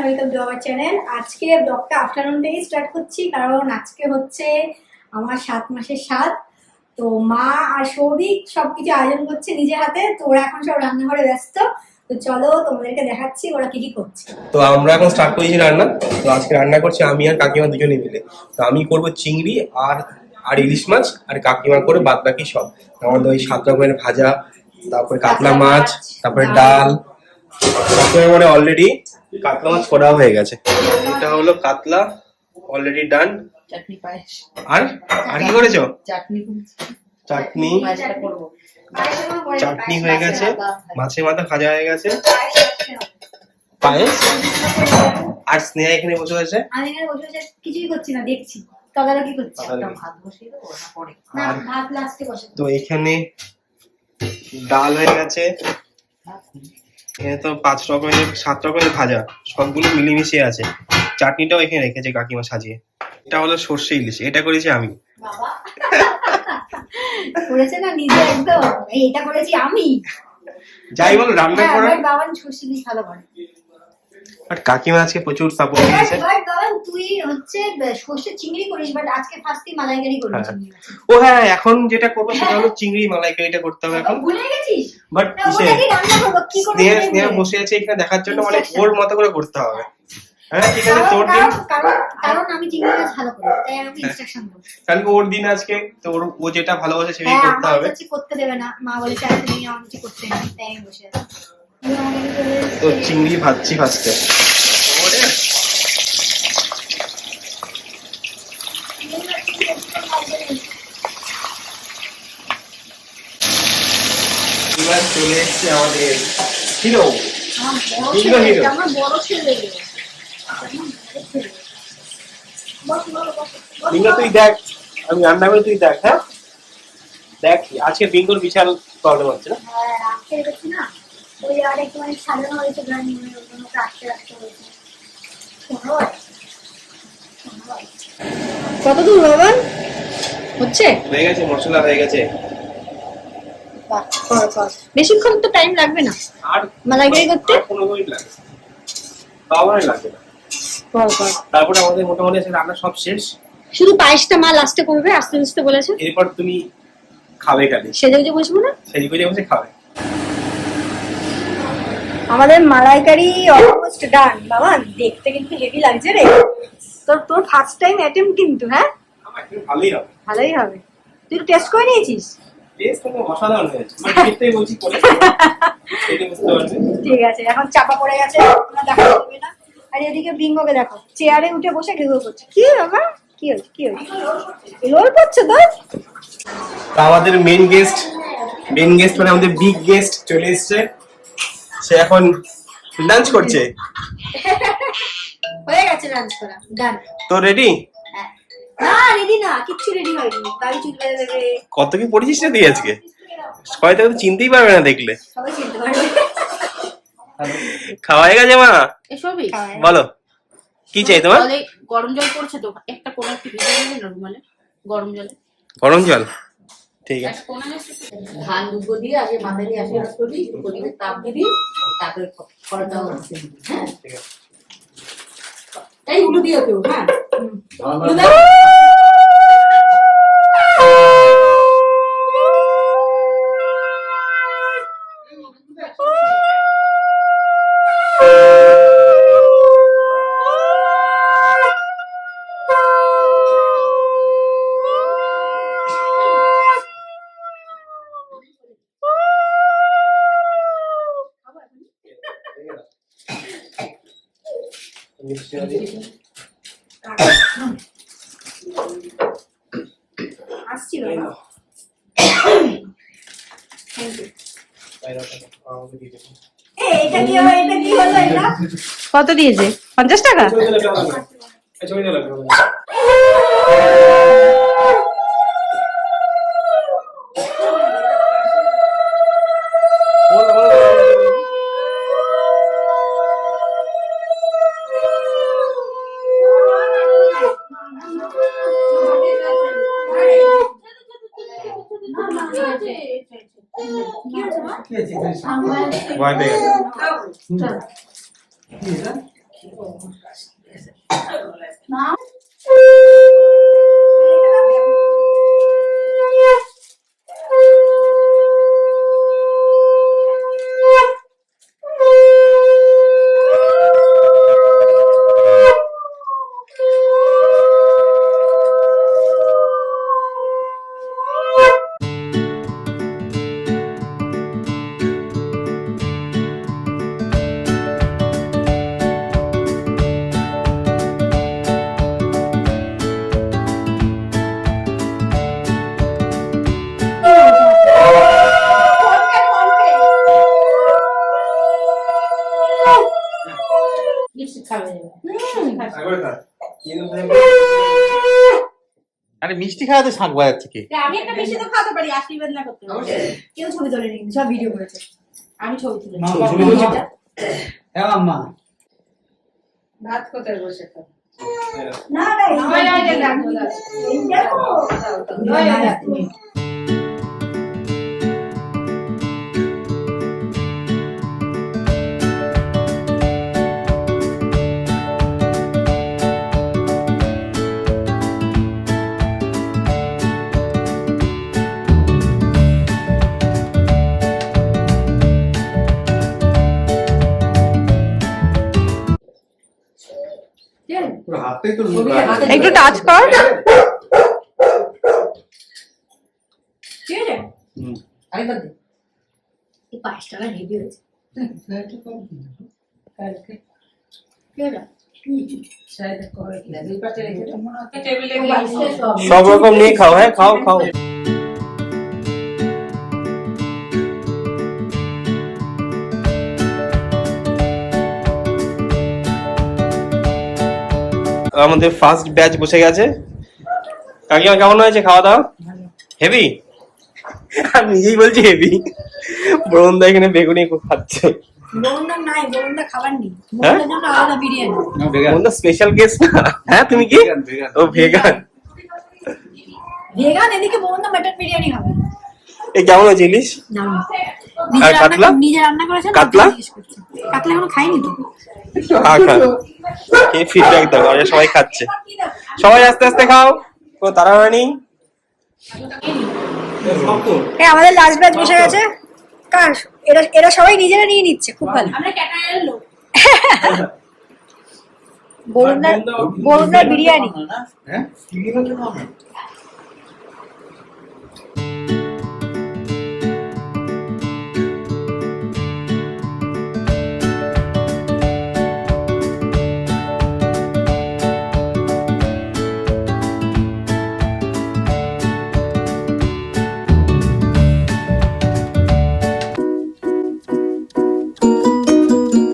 Welcome to our channel. আজকে ব্লগটা afternoon থেকেই স্টার্ট করছি, কারণ আজকে হচ্ছে আমার 7 মাসের স্বাদ। তো মা আর সৌভিক সবকিছু আয়োজন করছে নিজের হাতে, তো ওরা এখন সব রান্নাঘরে ব্যস্ত। তো চলো তোমাদেরকে দেখাচ্ছি ওরা কি কি করছে। তো আমরা এখন স্টার্ট করেছি রান্না। তো আজকে রান্না করছি আমি আর কাকিমা দুজনে মিলে। তো আমি করব চিংড়ি আর আর ইলিশ মাছ, আর কাকিমা করে বাদ বাকি সব। আমাদের ওই 7 রকমের ভাজা, তারপরে কাতলা মাছ, তারপরে ডাল। কাকিমা মানে অলরেডি কাতলা মাছ করা হয়ে গেছে। এটা হলো কাতলা, অলরেডি ডান। চাটনি পায়েস আর আর কি করেছো? চাটনি চাটনি করব। চাটনি হয়ে গেছে, মাছের মাথা ভাজা হয়ে গেছে, পায়েস। আর স্নেহা এখানে বসে আছে। আমি এখানে বসে বসে কিছুই করছি না, দেখছি তদারকি করছি। ভাত বসিয়ে দেবো না পরে? না, ভাত লাস্টে বসে। তো এখানে ডাল হয়ে গেছে, এখানে তো 5 রকমের 7 রকমের ভাজা, সবগুলো মিলেমিশে আছে। চাটনিটাও এখানে রেখেছে কাকিমা সাজিয়ে। এটা হলো সর্ষে ইলিশ, এটা করেছি আমি। বাবা করেছে না নিজে একদম, এটা করেছি আমি। যাই বল রান্না হ্যাঁ, করা। আমার বাবা সর্ষে দিয়ে ভালো করে। আর কাকিমা আজকে প্রচুর সাপোর্ট দিয়েছে। বাট বাবা তুই হচ্ছে সর্ষে চিংড়ি করিস, বাট আজকে ফার্স্টে মালাইকারি করিস। ও হ্যাঁ, এখন যেটা করবো সেটা হলো চিংড়ি মালাইকারিটা করতে হবে এখন। ভুলে গেছিস? বাট না, ওটাকে রান্না করব কি করে? স্নেহা বসে আছে এখানে দেখার জন্য, মানে ওর মতো করে করতে হবে। হ্যাঁ ঠিক আছে, তোর দিন। কারণ আমি চিংড়ি মাছ ভালো করি, তাই আমি ইনস্ট্রাকশন দেব। কারণ ওর দিন আজকে, তো ও যেটা ভালোবাসে সেটাই হ্যাঁ, করতে আমার হবে। কাছে করতে দেবে না, মা বলেছে আজকে তুমি আমার কিছু করতে নেই, তাই আমি বসে আছি। তো চিংড়ি ভাজছি ফার্স্টে। এবার চলে এসছে আমাদের হিরো। আমার বড় ছেলে। বিঙ্গো তুই দেখ, আমি রান্না করে তুই দেখ। হ্যাঁ দেখ, আজকে বিঙ্গোর বিশাল প্রবলেম হচ্ছে না। হ্যাঁ, রাখতে রেখেছি না, ওই আর একটু মানে সাজানো হয়েছে, গ্রানি রাখতে রাখতে হয়েছে। কত দূর বাবা হচ্ছে? হয়ে গেছে, মশলা হয়ে গেছে। বেশিক্ষণ তো টাইম লাগবে না আর মালাইকারি করতে। 15 মিনিট লাগে, তাও লাগবে না। তারপরে আমাদের মোটামুটি আছে রান্না সব শেষ। শুধু পায়েসটা মা লাস্টে করবে, আস্তে আস্তে বলেছে। এরপর তুমি খাবে কালি, সেজে গুজে বসবো না, সেই করে বসে খাবে। আমাদের মালাইকারি অলমোস্ট ডান। বাবা দেখতে কিন্তু হেভি লাগছে রে। তোর ফার্স্ট টাইম অ্যাটেম্প কিন্তু। হ্যাঁ আমার একটু ভালোই হবে। ভালোই হবে। তুই টেস্ট করে নিয়েছিস? টেস্ট তো অসাধারণ হয়েছে, মানে খেতেই বলছি করে সেটা বুঝতে পারছি। ঠিক আছে, এখন চাপা পড়ে গেছে, দেখা যাবে না। আর এদিকে বিঙ্গোকে দেখো চেয়ারে উঠে বসে ঘেঘো করছে। কি বাবা কি হচ্ছে কি হচ্ছে? লোল করছে তো। আমাদের মেন গেস্ট মানে আমাদের বিগ গেস্ট চলে এসেছে। সে এখন লাঞ্চ করছে। হয়ে গেছে লাঞ্চ করা, ডান। তো রেডি? না রেডি না, কিচ্ছু রেডি হয়নি। বাড়ি চুল বেঁধে দেবে। কত কি পড়েছিস না তুই আজকে? সবাই তো চিনতেই পারবে না দেখলে। সবাই চিনতে পারবে। খাওয়া হয়ে গেছে মা? এসবই বলো কি চাই তোমার? গরম জল পড়ছে তো, একটা কোন একটা ভিজে নেবে না রুমালে, গরম জলে। গরম জল ঠিক আছে। ধান দুধ দিয়ে আগে মাথায় দিয়ে আশীর্বাদ করবি, কদিনে তাপ দিবি, তারপরে কড়াটাও রাখতে দিবি। হ্যাঁ ঠিক আছে। এই উলু দিয়ে কেউ। হ্যাঁ আসছি বাবা। এটা কি হলো? এটা কি হলো? এটা কত দিয়েছে? 50 টাকা। ভয় পেয়ে গেছে। না মিষ্টি খাবে আরে মিষ্টি খাওয়াতে শাক বাজাচ্ছে কি? আমি একটা মিষ্টি তো খাওয়াতে পারি, আশীর্বাদ না করতে পারি। কেউ ছবি তোলে নি, সব ভিডিও করেছে। আমি ছবি তুলে ছবি তুলছি। হ্যাঁ আম্মা ভাত কোথায় বসে খাবে না পুরো হাতেই তো একটু টাচ কর। ঠিক আছে, আরেকবার দে এই পায়েসটা না হেভি হয়েছে। কালকে ঠিক আছে, শায়দ করে কিনা দুই পাশে রেখে টেবিলে সব রকম নিয়ে খাও, হ্যাঁ খাও খাও। আমাদের ফার্স্ট ব্যাচ বসে গেছে। কাকিমা কেমন হয়েছে খাওয়া দাওয়া? হেভি? আর নিজেই বলছি হেভি। বরুণদা এখানে বেগুনি খাচ্ছে। বরুণদার নাই, বরুণদা খাবার নেই, হ্যাঁ? বরুণদার জন্য আলাদা বিরিয়ানি। বরুণদা স্পেশাল গেস্ট না? হ্যাঁ তুমি কি? ও ভেগান। ভেগান, এদিকে বরুণদা মাটন বিরিয়ানি খাবে। এই কেমন হয়েছে ইলিশ? দারুণ। আর কাতলা? নিজে রান্না করেছেন? কাতলা? কাতলা এখনো খাইনি তো। খেয়ে ফিডব্যাক দাও, আর সবাই খাচ্ছে। সবাই আস্তে আস্তে খাও, কোনো তাড়াহুড়ো নেই। আমাদের লাস্ট ব্যাচ বসে গেছে। কার এরা সবাই নিজেরা নিয়ে নিচ্ছে, খুব ভালো। আমরা ক্যাটারের লোক। বরুণদার বিরিয়ানি। হ্যাঁ